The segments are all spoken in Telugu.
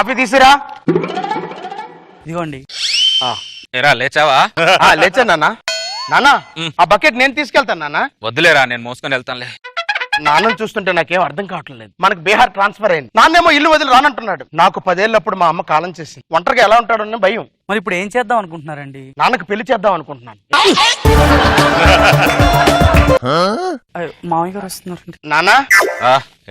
కాఫీ తీసురా. ఇదిగోండి. ఏరా లేచావా? లేచా నాన్న. నాన్న ఆ బకెట్ నేను తీసుకెళ్తాను నాన్న. వద్దులేరా, నేను మోసుకొని వెళ్తానులే. నాన్నని చూస్తుంటే నాకేం అర్థం కావట్లేదు. మనకు బీహార్ ట్రాన్స్ఫర్ అయింది, నాన్నేమో ఇల్లు వదిలి రానంటున్నాడు. నాకు 10 ఏళ్ళప్పుడు మా అమ్మ కాలం చేసింది. ఒంటరిగా ఎలా ఉంటాడని భయం. మరి ఇప్పుడు ఏం చేద్దాం అనుకుంటున్నారండి? నాన్నకు పెళ్లి చేద్దాం అనుకుంటున్నాను. మామయ్య గారు వస్తున్నారండి. నాన్న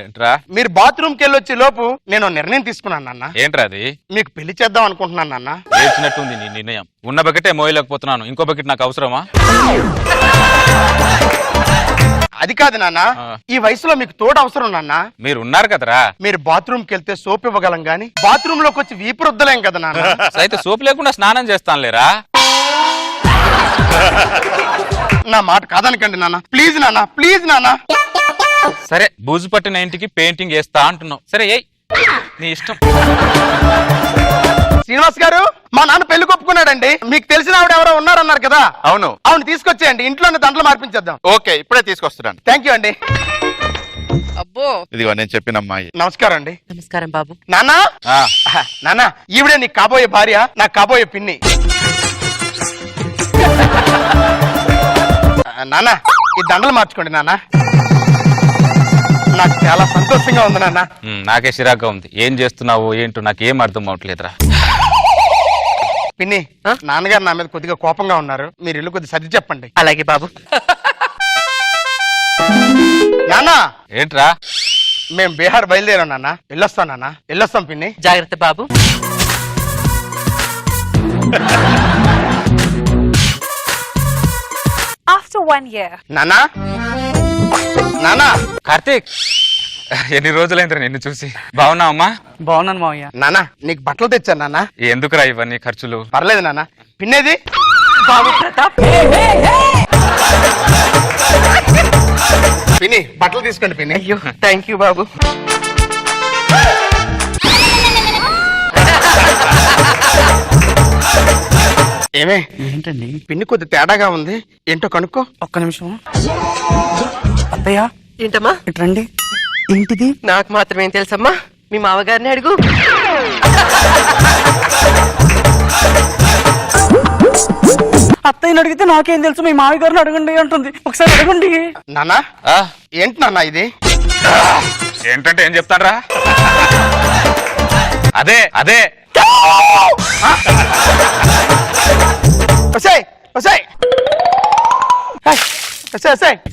ఏంట్రా? మీరు బాత్రూమ్కి వెళ్ళి వచ్చే లోపు నేను నిర్ణయం తీసుకున్నాను నాన్న. ఏంట్రా అది? మీకు పెళ్లి చేద్దాం అనుకుంటున్నాను నాన్న. ఏడ్చినట్టుంది నీ నిర్ణయం. ఉన్న బకెటే మోయలేకపోతున్నాను, ఇంకో బకెట్ నాకు అవసరమా? అది కాదు నాన్న, ఈ వయసులో మీకు తోడు అవసరం నాన్న. మీరు ఉన్నారు కదరా. మీరు బాత్రూమ్కి వెళ్తే సోప్ ఇవ్వగలం గానీ బాత్రూమ్ లోకి వచ్చి వీపు రుద్దలేం కదా నాన్న. అయితే సోపు లేకుండా స్నానం చేస్తానులేరా. నా మాట కాదనకండి నాన్న, ప్లీజ్ నాన్న, ప్లీజ్ నాన్న. సరే, బూజు పట్టిన ఇంటికి పెయింటింగ్ వేస్తా అంటున్నావు. సరే ఏయ్, నీ ఇష్టం. శ్రీనివాస్ గారు, మా నాన్న పెళ్లి కొప్పుకున్నాడండి. మీకు తెలిసిన ఆవిడ ఎవరో ఉన్నారన్నారు కదా? అవును. అవును, తీసుకొచ్చేయండి. ఇంట్లోనే దండలు మార్పించేద్దాం. ఓకే, ఇప్పుడే తీసుకొస్తున్నాను. థ్యాంక్ యూ అండి. అబ్బో, ఇదిగో నేను చెప్పిన అమ్మాయి. నమస్కారం అండి. నమస్కారం బాబు. నాన్న, నాన్న ఈవిడే నీకు కాబోయే భార్య, నాకు కాబోయే పిన్ని. నాన్న ఈ దండలు మార్చుకోండి నాన్న. నాకు చాలా సంతోషంగా ఉంది నాన్న. నాకే చిరాగ్గా ఉంది. ఏం చేస్తున్నావు ఏంటో నాకేం అర్థం అవట్లేదురా. పిన్ని, నాన్నగారు నా మీద కొద్దిగా కోపంగా ఉన్నారు. మీరు ఇల్లు కొద్దిగా సర్ది చెప్పండి. అలాగే బాబు. నాన్న, ఏంట్రా? మేము బీహార్ బయలుదేరాం నాన్న. వెళ్ళొస్తాం నాన్న, వెళ్ళొస్తాం పిన్ని. జాగ్రత్త బాబు. After 1 year. నాన్న, నాన్న. కార్తీక్, ఎన్ని రోజులైందిరా నిన్ను చూసి. బాగున్నావు అమ్మా? బాగున్నాను మామయ్య. నాన్న నీకు బట్టలు తెచ్చాను నాన్న. ఎందుకురా ఇవన్నీ ఖర్చులు? పర్లేదు నాన్న. పిన్నేది? బాబు ప్రతాప్. పిన్ని బట్టలు తీసుకోండి పిన్ని. అయ్యో, థ్యాంక్ యూ బాబు. ఏమే ఏంటండి? పిన్ని కొద్ది తేడాగా ఉంది, ఏంటో కనుక్కో. ఒక్క నిమిషం. అత్తయ్య ఏంటమ్మా? ఇట్రండి. ఏంటిది? నాకు మాత్రమేం తెలుసమ్మా, మీ మామగారిని అడుగు. అత్తయ్యని అడిగితే నాకేం తెలుసు, మీ మామయ్య గారిని అడగండి అంటుంది. ఒకసారి అడగండి. నాన్న ఏంటి నాన్న ఇది? ఏంటంటే ఏం చెప్తాడ్రా? అదే అదే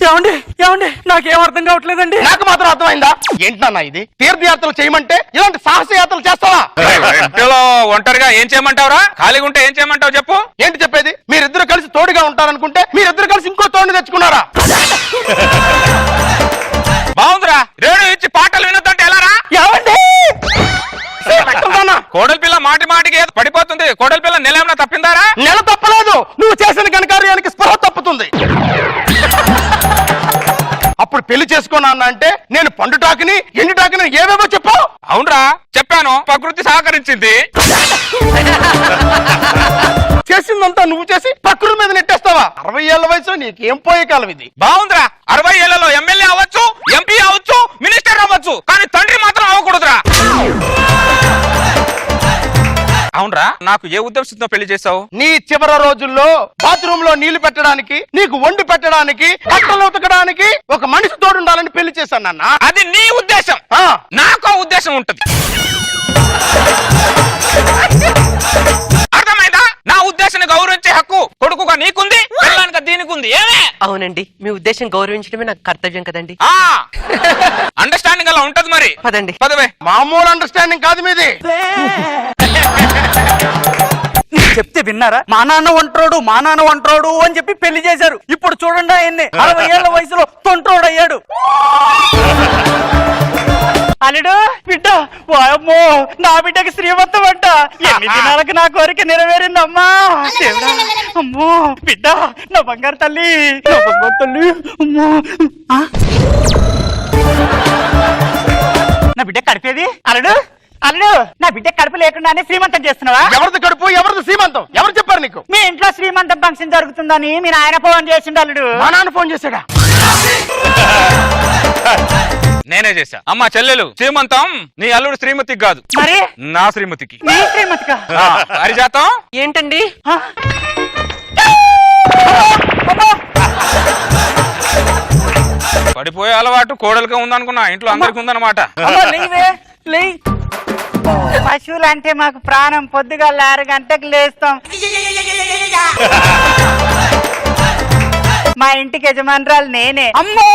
ఏమండి ఏమండి, నాకేం అర్థం కావట్లేదండి. నాకు మాత్రం అర్థమైందా? ఏంటి నాన్న ఇది? తీర్థయాత్రలు చేయమంటే ఇలాంటి సాహస యాత్రలు చేస్తావా? ఇంట్లో ఒంటరిగా ఏం చేయమంటావురా? ఖాళీగా ఉంటే ఏం చేయమంటావు చెప్పు. ఏంటి చెప్పేది? మీరిద్దరు కలిసి తోడుగా ఉంటారనుకుంటే మీరిద్దరు కలిసి ఇంకో తోడుని తెచ్చుకున్నారా? బాగుందిరా. రేడియో ఇచ్చి పాటలు వినొద్దంటే ఎలారా? ఏమండి? కోడలి పిల్ల మాటి మాటికి ఏదో పడిపోతుంది. కోడలి పిల్ల నెల ఏమైనా తప్పిందారా? నెల తప్పలేదు, నువ్వు చేసిన ఘనకార్యానికి స్పృహ తప్పుతుంది. అప్పుడు పెళ్లి చేసుకోనా అంటే నేను పండుటాకుని ఎండుటాకుని ఏవేవో చెప్పావు. అవునరా, చెప్పాను. ప్రకృతి సహకరించింది. చేసిందంతా నువ్వు చేసి ప్రకృతి మీద నెట్టేస్తావా? 60 ఏళ్ల వయసు నీకేం పోయే కాలం ఇది. బాగుందిరా. 60 ఏళ్లలో ఎమ్మెల్యే అవ్వచ్చు, ఎంపీ అవ్వచ్చు, మినిస్టర్ అవ్వచ్చు, కానీ తండ్రి మాత్రం అవ్వకూడదురా. అవునరా, నాకు ఏ ఉద్దేశంతో పెళ్లి చేసావు? నీ చివరి రోజుల్లో బాత్రూమ్ లో నీళ్లు పెట్టడానికి, నీకు వండి పెట్టడానికి, బట్టలు ఉతకడానికి ఒక మనిషి తోడుండాలని పెళ్లి చేశాను నాన్న. అది నీ ఉద్దేశం. నాకు ఉద్దేశం ఉంటది. అర్థమైందా? నా ఉద్దేశాన్ని గౌరవించే హక్కు కొడుకుగా నీకుంది, పిల్లానికి దీనికి ఉంది. ఏమే? అవునండి, మీ ఉద్దేశం గౌరవించడమే నాకు కర్తవ్యం కదండి. అండర్స్టాండింగ్ అలా ఉంటది. మరి పదండి. పదవే. మామూలు అండర్స్టాండింగ్ కాదు మీది. చెప్తే విన్నారా? మా నాన్న వంటోడు అని చెప్పి పెళ్లి చేశారు. ఇప్పుడు చూడండి ఆయన్ని 60 ఏళ్ల వయసులో తొంటోడు అయ్యాడు. అల్లుడు బిడ్డ, వాయమ్మో నా బిడ్డకి శ్రీమంతం అంట. ఎన్ని దినాలకు నా కోరిక నెరవేరిందమ్మా. అమ్మో బిడ్డ, నా బంగారు తల్లి, నా బంగారు తల్లి. అమ్మో, నా బిడ్డ కడిపేది. అల్లుడు నా బిడ్డ కడుపు లేకుండానే శ్రీమంతం చేస్తున్నావా? ఎవరిది కడుపు, ఎవరిది శ్రీమంతం? ఎవరు చెప్పారు నీకు? మీ ఇంట్లో శ్రీమంతం ఫంక్షన్ జరుగుతుందని మీ నాయన ఫోన్ చేసిండు. అల్లుడు మా నాన్న ఫోన్ చేశాడా? నేనే చేశా. అమ్మా చెల్లెలు, శ్రీమంతం నీ అల్లుడు శ్రీమతికి కాదు, మరి నా శ్రీమతికి. నీ శ్రీమతిగా? హరిజాతం ఏంటండి? ఆ? పడిపోయే అలవాటు కోడలుగా ఉందనుకున్నా, ఇంట్లో అందరికి ఉందన్నమాట. అమ్మా, లేవే, లేయ్. పశువులు అంటే మాకు ప్రాణం. పొద్దుగా 6 గంటలకు లేస్తాం. మా ఇంటికి యజమానురాలు నేనే. అమ్మో,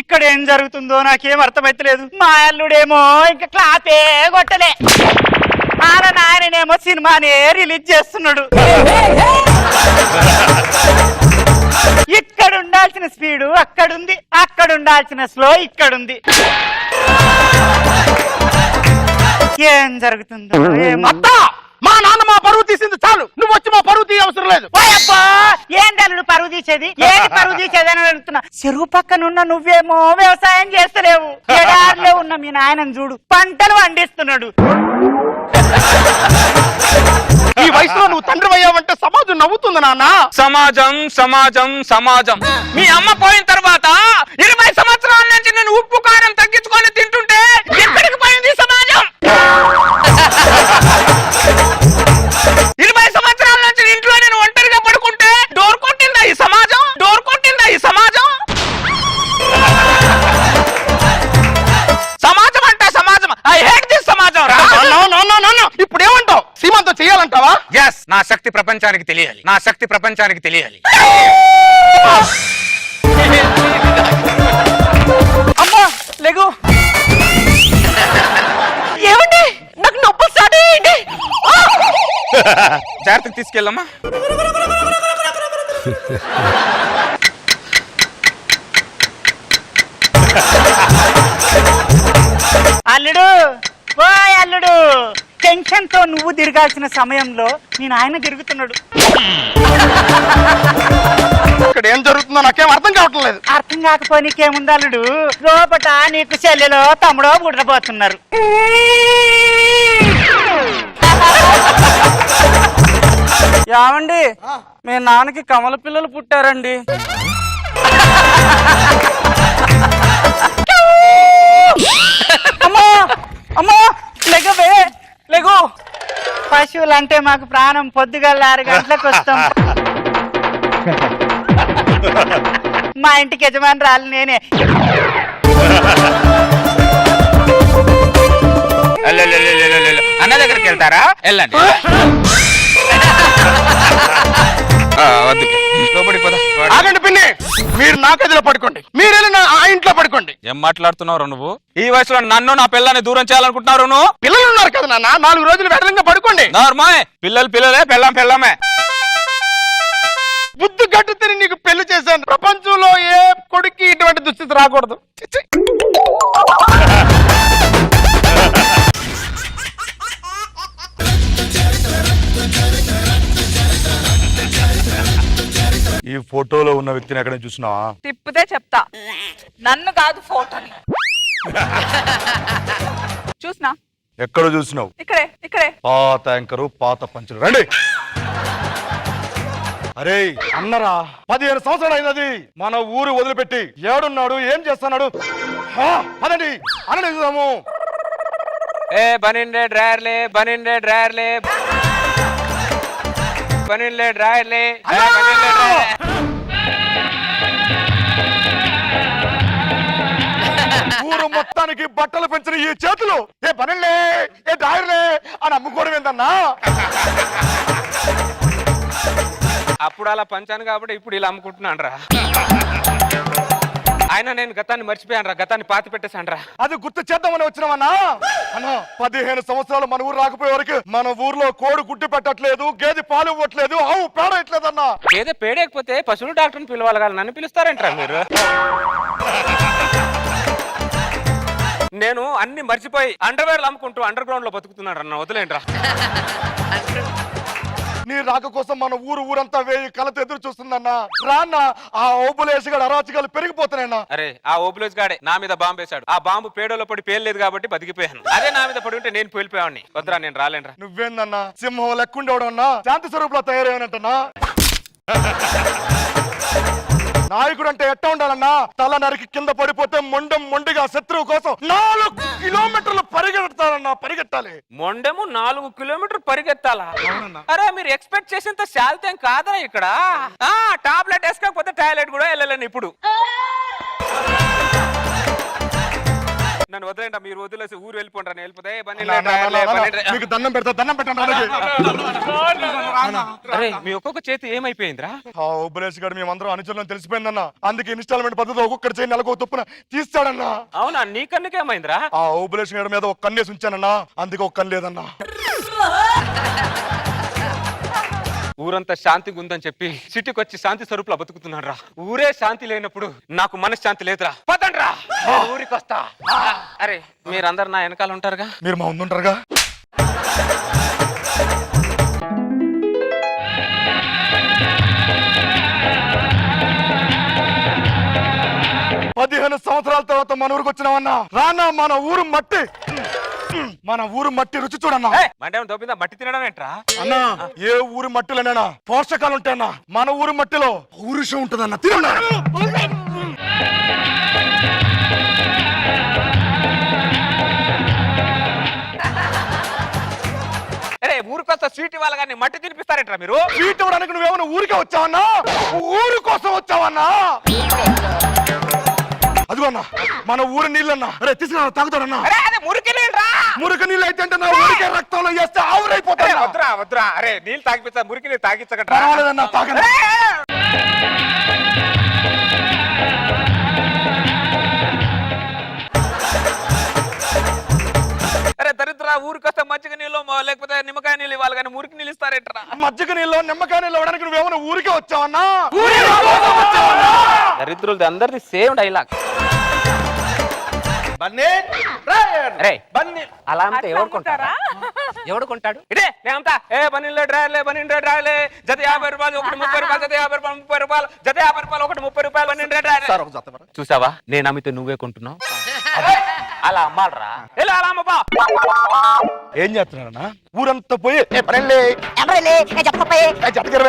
ఇక్కడ ఏం జరుగుతుందో నాకేం అర్థమైతలేదు. మా అల్లుడేమో ఇంకా క్లాతే కొట్టలే, ఆడ నాయనేమో సినిమానే రిలీజ్ చేస్తున్నాడు. ఇక్కడ ఉండాల్సిన స్పీడు అక్కడుంది, అక్కడ ఉండాల్సిన స్లో ఇక్కడుంది. ఏం జరుగుతుందో ఏమో. అత్త, మా నాన్న మా పరువు తీసింది చాలు, నువ్వు వచ్చి మా పరువు తీయ అవసరం లేదు. ఓయబ్బా, ఏందల్లుడు పరువు తీసేది? ఏది పరువు తీసేది అని అడుగుతున్నా. చెరువు పక్కనున్న నువ్వేమో వ్యవసాయం చేస్తలేవు. ఎడారిలో ఉన్న మీ నాయనని చూడు, పంటలు పండిస్తున్నాడు. ఈ వయసులో నువ్వు తండ్రి అయ్యావంటే సమాజం నవ్వుతుంది నాన్న. సమాజం సమాజం సమాజం. మీ అమ్మ పోయిన తర్వాత 20 సంవత్సరాల నుంచి నేను ఉప్పు కారం తగ్గించుకొని తింటుంటే ఎక్కడికి పోయింది సమాజం? 20 సంవత్సరాల నుంచి ఇంట్లో నేను ఒంటరిగా పడుకుంటే డోర్ కొట్టిందా ఈ సమాజం? డోర్ కొట్టిందా ఈ సమాజం? సమాజం అంటే సమాజం. ఐ హేట్ దిస్ సమాజం. ఇప్పుడు ఏమంటావు? సీమంతో చెయ్యాలంటావా? ఎస్, నా శక్తి ప్రపంచానికి తెలియాలి, నా శక్తి ప్రపంచానికి తెలియాలి. అమ్మా, లేగు. ఏమండి, నాకు నొప్పి స్టార్ట్ అయ్యండి. జాగ్రత్తగా తీసుకెళ్ళమ్మా. అల్లుడు, ఓ అల్లుడు, టెన్షన్ తో నువ్వు తిరగాల్సిన సమయంలో మీ నాయన తిరుగుతున్నాడు. ఇక్కడ ఏం జరుగుతుందో నాకేం అర్థం కావటం లేదు. అర్థం కాకపోనీకేముంది అల్లుడు, లోపట నీకు చెల్లెలో తమ్ముడో పుట్టబోతున్నారు. ఏమండి, మీ నాన్నకి కమల పిల్లలు పుట్టారండి. అమ్మా, అమ్మా, లెగవే, లెగు. పశువులు అంటే మాకు ప్రాణం. పొద్దుగా 6 గంటలకు వస్తాం. మా ఇంటికి యజమానురాలు నేనే. అన్న దగ్గరికి వెళ్తారా? వెళ్ళండి. ఆగండి పిన్ని, మీరు నా గదిలో పడుకోండి, మీరు వెళ్ళి ఆ ఇంట్లో పడుకోండి. ఏం మాట్లాడుతున్నావు నువ్వు? ఈ వయసులో నన్ను నా పిల్లని దూరం చేయాలనుకుంటున్నారు నువ్వు? పిల్లలు ఉన్నారు కదా నాన్న, 4 రోజులు వెడలంగా పడుకోండి. నార్మాయ్, పిల్లలు పిల్లలే, పెళ్ళం పెళ్ళమే. బుద్ధి గట్టు తిని నీకు పెళ్లి చేశాను. ప్రపంచంలో ఏ కొడుక్కి ఇటువంటి దుస్థితి రాకూడదు. చిచ్చి. ఈ ఫోటోలో ఉన్న వ్యక్తిని ఎక్కడ చూసినావా? తిప్పితే చెప్తా, నన్ను కాదు ఫోటోని. చూసినా? ఎక్కడ చూసినావు? ఇక్కడే ఇక్కడే. పాత యాంకరు, పాత పంచులు. రండి. అరే అన్నరా, 15 సంవత్సరాలు అయినది మన ఊరు వదిలిపెట్టి. ఏడున్నాడు, ఏం చేస్తున్నాడు? పదండి అన్నని చూద్దాము. ఏ బనిండే డ్రైర్లే, బనిండే డ్రైర్లే, బనిండే డ్రైర్లే, బనిండే డ్రైర్లే. ఊరు మొత్తానికి బట్టలు పెంచిన ఈ చేతులు ఏ పనులే, ఏ డాయర్లే అని అమ్ముకోవడం ఏందన్నా? అప్పుడు అలా పంచాను కాబట్టి ఇప్పుడు ఇలా అమ్ముకుంటున్నాను రా. ఆయన నేను గతాన్ని మర్చిపోయాను రా, గతాన్ని పాతి పెట్టేశాను రా. అది గుర్తు చేద్దామని వచ్చినామన్నా. అన్నా 15 సంవత్సరాలు మన ఊరు రాకపోయే వరకు మన ఊర్లో కోడి గుడ్డు పెట్టట్లేదు, గేదె పాలు ఇవ్వట్లేదు, ఆవు పేడ ఇట్లేదన్నా. ఏదో పేడేకపోతే పశువుల డాక్టర్ని పిలవాలి కదా, నన్ను పిలుస్తారంటారా మీరు? నేను అన్ని మర్చిపోయి అండర్వేర్లు అమ్ముకుంటూ అండర్ గ్రౌండ్ లో బతుకుతున్నాడు అన్న, వదిలేంట్రా. నీ రాక కోసం మన ఊరంతా వేయి కలత ఎదురు చూస్తుందన్నా. రాన్న ఆ ఓబులేసి గడ అరాచకాలు పెరిగిపోతున్నాయన్నా. అరే ఆ ఓబులేజ్ గాడే నా మీద బాంబు వేశాడు. ఆ బాంబు పేడలో పడి పేర్లేదు కాబట్టి బతికిపోయాను. అదే నా మీద పడి ఉంటే నేను పేలిపోయాడిని. వద్దురా, నేను రాలేనురా. నువ్వేందన్నా సింహం లెక్కుండేవాడు అన్నా, శాంతి స్వరూపులా తయారయ్యానంటన్నా. నాయకుడు అంటే ఎట్ట ఉండాలన్నా? తల నరికి కింద పడిపోతే మొండిగా శత్రువు కోసం 4 కిలోమీటర్లు పరిగెడతారన్నా, పరిగెట్టాలి. మొండెము 4 కిలోమీటర్ పరిగెత్తాలా? అరే మీరు ఎక్స్పెక్ట్ చేసేంత శాలితేం కాదా ఇక్కడ? టాబ్లెట్ వేసుకోకపోతే టాయిలెట్ కూడా వెళ్ళలేను ఇప్పుడు. నన్ను వదిలేంట, మీరు వదిలేసి ఊరు వెళ్ళిపోండి. వెళ్ళిపోతే మీకు దండం పెట్టండి. అరే మీ ఒక్కొక్క చేతి ఏమైపోయిందిరా? ఉపలేష్ గారు మేమందరం అనుచరులను తెలిసిపోయిందన్న. అందుకే ఇన్స్టాల్మెంట్ పద్ధతి ఒక్కొక్కటి చేయి నెలకు తప్పున తీస్తాడన్నా. అవునా? నీ కన్నుకేమైందిరా? ఆ ఉపలేష్ గారి మీద ఒక కన్నేసి ఉంచానన్నా, అందుకే ఒక కన్ను లేదన్నా. ఊరంతా శాంతిగా ఉందని చెప్పి సిటీకి వచ్చి శాంతి స్వరూపులా బతుకుతున్నాడు రా. ఊరే శాంతి లేనప్పుడు నాకు మనశ్శాంతి లేదురా. పదండ్రా, ఊరికి వస్తా. అరే మీరందరు నా వెనకాల ఉంటారుగా? మీరు మా ముందుంటారుగా? పదిహేను సంవత్సరాల తర్వాత మన ఊరికి వచ్చినామన్నా. రానా మన ఊరు మట్టి రుచి చూడన్నా. అంటే దొబ్బిందా మట్టి తినడం ఏంట్రా? అన్నా ఏ ఊరి మట్టిలోనైనా పోషకాలు ఉంటాయన్నా, మన ఊరి మట్టిలో పౌరుషం ఉంటుందన్న. తినన్నా. అరే ఊరికొస్తా స్వీట్ ఇవ్వాలి కానీ మట్టి తినిపిస్తారేంట్రా మీరు? స్వీట్ ఇవ్వడానికి నువ్వేమన్నా ఊరికే వచ్చావన్నా? ఊరు కోసం వచ్చావన్నా? అదిగో అన్నా మన ఊరి నీళ్ళన్నా. అరే తీసుకురా, తాగుతాడన్నా. మురికి నీళ్ళు అయితే నా ఊరికే రక్తంలో వేస్తే ఆవురైపోతాయి. వద్దురా. అరే నీళ్ళు తాగిపిస్తా, మురికి నీళ్ళు తాగించగట్రా. పర్వాలేదన్నా, తాగండి. అరే దరిద్ర, ఊరికొస్తే మజ్జిగ నీళ్ళు లేకపోతే నిమ్మకాయ నీళ్ళు ఇవ్వాలి కానీ మురికి నీళ్ళు ఇస్తారేంట్రా? మజ్జిగ నీళ్ళు నిమ్మకాయ నీళ్ళు ఇవ్వడానికి నువ్వేమన్నా ఊరికే వచ్చావన్నా? దరిద్రులది అందరిది సేమ్ డైలాగ్. అలా అంటే ఎవరు కొంటారా? ఎవడు కొంటాడు? ఇదే నేనంతా బనీలే డ్రాయలే, బనీలే డ్రాయలే, జత 50 రూపాయలు, ఒకటి 30 రూపాయలు, జత 50 రూపాయలు, 30 రూపాయలు, జత 50 రూపాయలు, ఒకటి 30 రూపాయలు, బనీలే డ్రాయలే. చూసావా, నేను అమ్మితే నువ్వే కొంటున్నావు. అలా అమ్మాలరా? అలా అమ్మపా. ఏం చేస్తున్నారన్నా? ఊరంతా పోయి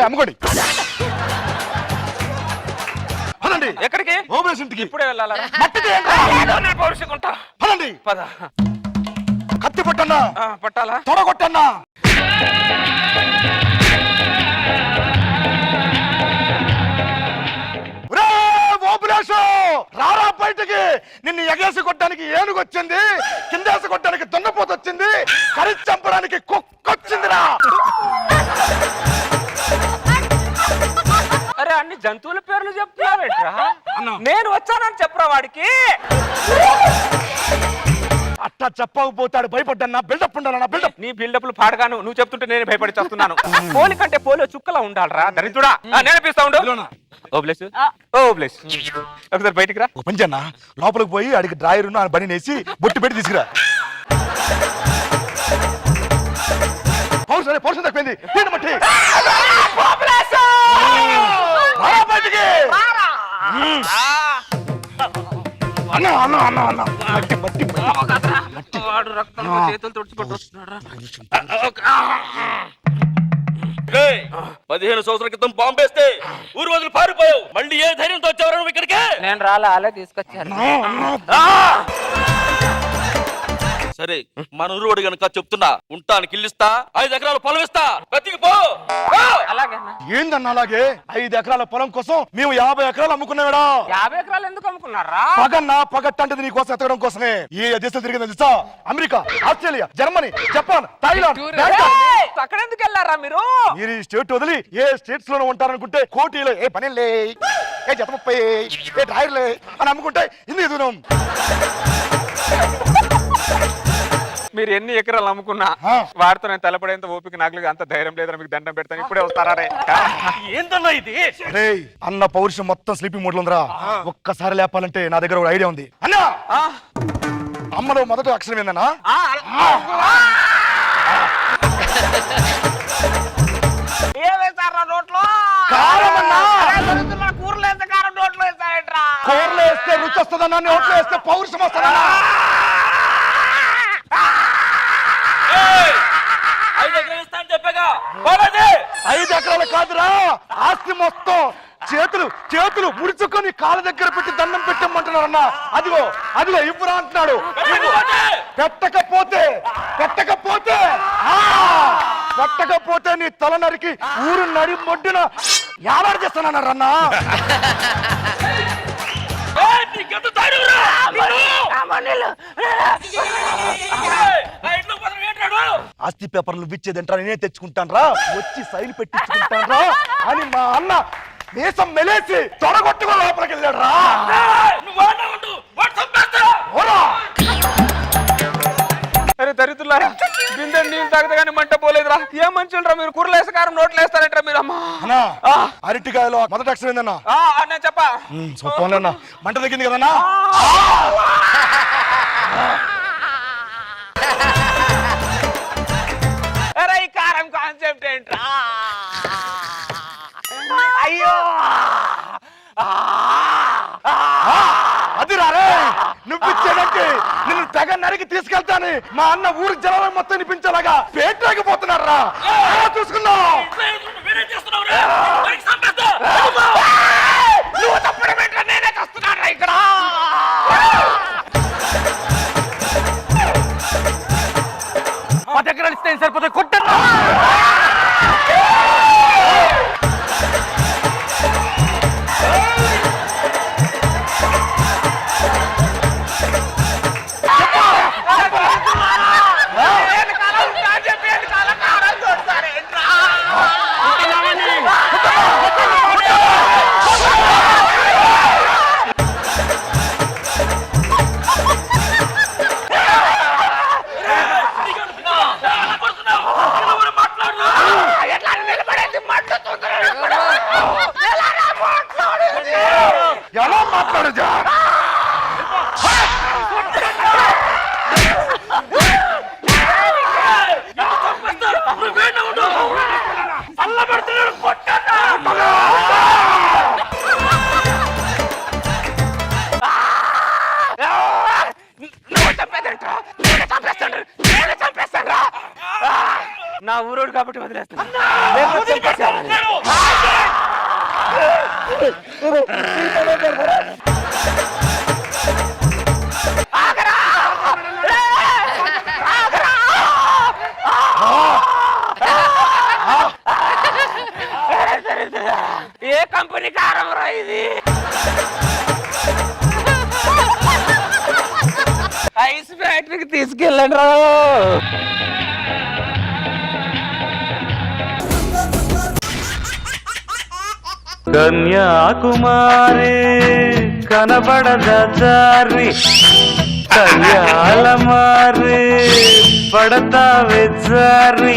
అమ్ముకోండి. పదండి. ఎక్కడికి? ఓబులేష్ ఇంటికి. ఇప్పుడే వెళ్ళాలా? పదండి. పద. కత్తి పట్టన్నా. పట్టాలా? తొడగొట్టన్నా. రారా బయటికి. నిన్ను ఎగేసి కొట్టడానికి ఏనుగు వచ్చింది, కిందేసి కొట్టడానికి దున్నపోతు వచ్చింది, కరిచి చంపడానికి కుక్కొచ్చిందిరా. అరే అన్ని జంతువుల పేర్లు చెప్తున్నావేట్రా? నేను వచ్చానని చెప్పరా వాడికి? అట్టా చెప్పకపోతాడు, భయపడ్డా. బిల్డప్ ఉండాలన్నా, బిల్డప్. నీ బిల్డప్లు పాడగాను, నువ్వు చెప్తుంటే నేను భయపడి చేస్తున్నాను. పోలి కంటే పోలి చుక్కలా ఉండాలరా దరిద్రుడా. నేర్పిస్తా ఉండు. ఒకసారి బయటికి రా. ఓ పని చేయన్నా, లోపలికి పోయి అడిగి డ్రాయర్ బని వేసి బొట్టు పెట్టి తీసుకురా. పౌరుషం తప్పింది. బయటికి అన్నా అన్నా అన్నా అన్నా వాడు రక్తం చేతులు తుడుచుకుంటూ వస్తున్నాడు. 15 సంవత్సరాల క్రితం బాంబేస్తే ఊరు వదిలి పారిపోయావు. మళ్ళీ ఏ ధైర్యంతో వచ్చావు నువ్వు ఇక్కడికి? నేను రాలే, అలా తీసుకొచ్చాను. సరే మన ఊరు గనక చెప్తున్నా, ఉంటానికి ఇల్లిస్తా, 5 ఎకరాల పొలం ఇస్తా, బతికిపో. ఏందన్నా అలాగే? 5 ఎకరాల పొలం కోసం మేము 50 ఎకరాలు అమ్ముకున్నాడా? 50 ఎకరాలు ఎందుకు అమ్ముకున్నారా? పగన్నా పగట్టంటది నీ కోసం ఎత్తడం కోసమే. ఏ దేశం తిరిగింది తెలుసా? America, Australia, Germany, Japan, Thailand. అక్కడ ఎందుకు వెళ్ళారా మీరు? మీరు ఈ స్టేట్ వదిలి ఏ స్టేట్స్ లోనే ఉంటారనుకుంటే కోటీలో ఏ పనిలే, ఏ జత 30, ఏ డ్రాయర్లే అని అమ్ముకుంటే ఇందుకు దూరం. మీరు ఎన్ని ఎకరాలు అమ్ముకున్నా వాడితో నేను తలపడేంత ఓపిక నాకు అంత ధైర్యం లేదని మీకు దండం పెడతాను. ఇప్పుడే వస్తారా? ఏంటన్నా ఇది? అన్న పౌరుషం మొత్తం స్లీపింగ్ మోడ్ లో ఉందిరా. ఒక్కసారి లేపాలంటే నా దగ్గర ఒక ఐడియా ఉంది. అన్నా అమ్మలో మొదటి అక్షరం ఏందన్నా? ఏమేసారా నోట్లో? కూరలు వేస్తే కారం నోట్లో వేస్తారేంట్రా? కూరలు వేస్తే రుచి వస్తుందన్నా, నోట్లో వేస్తే పౌరుషం వస్తుందన్నా. 5 ఎకరాలు ఇస్తా అని చెప్పాగా. 5 ఎకరాలు కాదురా, ఆస్తి మొత్తం చేతులు చేతులు ముడుచుకొని కాళ్ళ దగ్గర పెట్టి దండం పెట్టమంటున్నారన్నా. అదిగో అదిగో ఇవ్వరా అంటున్నాడు. పెట్టకపోతే పెట్టకపోతే పెట్టకపోతే నీ తల నరికి ఊరు నడి మొడ్డున యాలాడు చేస్తానన్నారన్నా. ఆస్తి పేపర్లు ఇచ్చేదంటా నేనే తెచ్చుకుంటాను రా, వచ్చి సైలు పెట్టించుకుంటాను రా అని మా అన్న దేశం మెలేసి తొడగొట్టుకో లోపలికి వెళ్ళాడు రా. అరే దరిద్రులారా, బిందె నీళ్ళు తాగితే కానీ మంట పోలేదురా. ఏం మనుషులరా మీరు, కూరలేసే కారం నోట్లు వేస్తారంటారా మీరు? అమ్మా అన్నా అరటికాయలో మొదటి అక్షరం ఏందన్నా? నేను చెప్పా పోలేనా, మంట తగ్గింది కదన్నా. అరే ఈ కారం కాన్సెప్ట్ ఏంట్రా? అయ్యో అది రారే, నువ్వు ఇచ్చేదంటే నిన్ను తెగ నరికి తీసుకెళ్తాను. మా అన్న ఊరి జనాలు మొత్తం వినిపించేలాగా పేటలేకపోతున్నారు రా. చూసుకున్నావు నువ్వు తప్పడం ఏంట్రా? నేనే కస్తున్నాను ఇక్కడ. మా దగ్గర ఇస్తే సరిపోతే కొట్టండి. ఎలా మాట్లాడదా? నా ఊరోడు కాబట్టి వదిలేస్తాను. ఏ కంపెనీ కారం రా ఇది? ఐస్ ఫ్యాక్టరీకి తీసుకెళ్ళండి రా. కన్యాకుమారి కనబడదారి, కన్యాలమారి పడతా వెచ్చారి.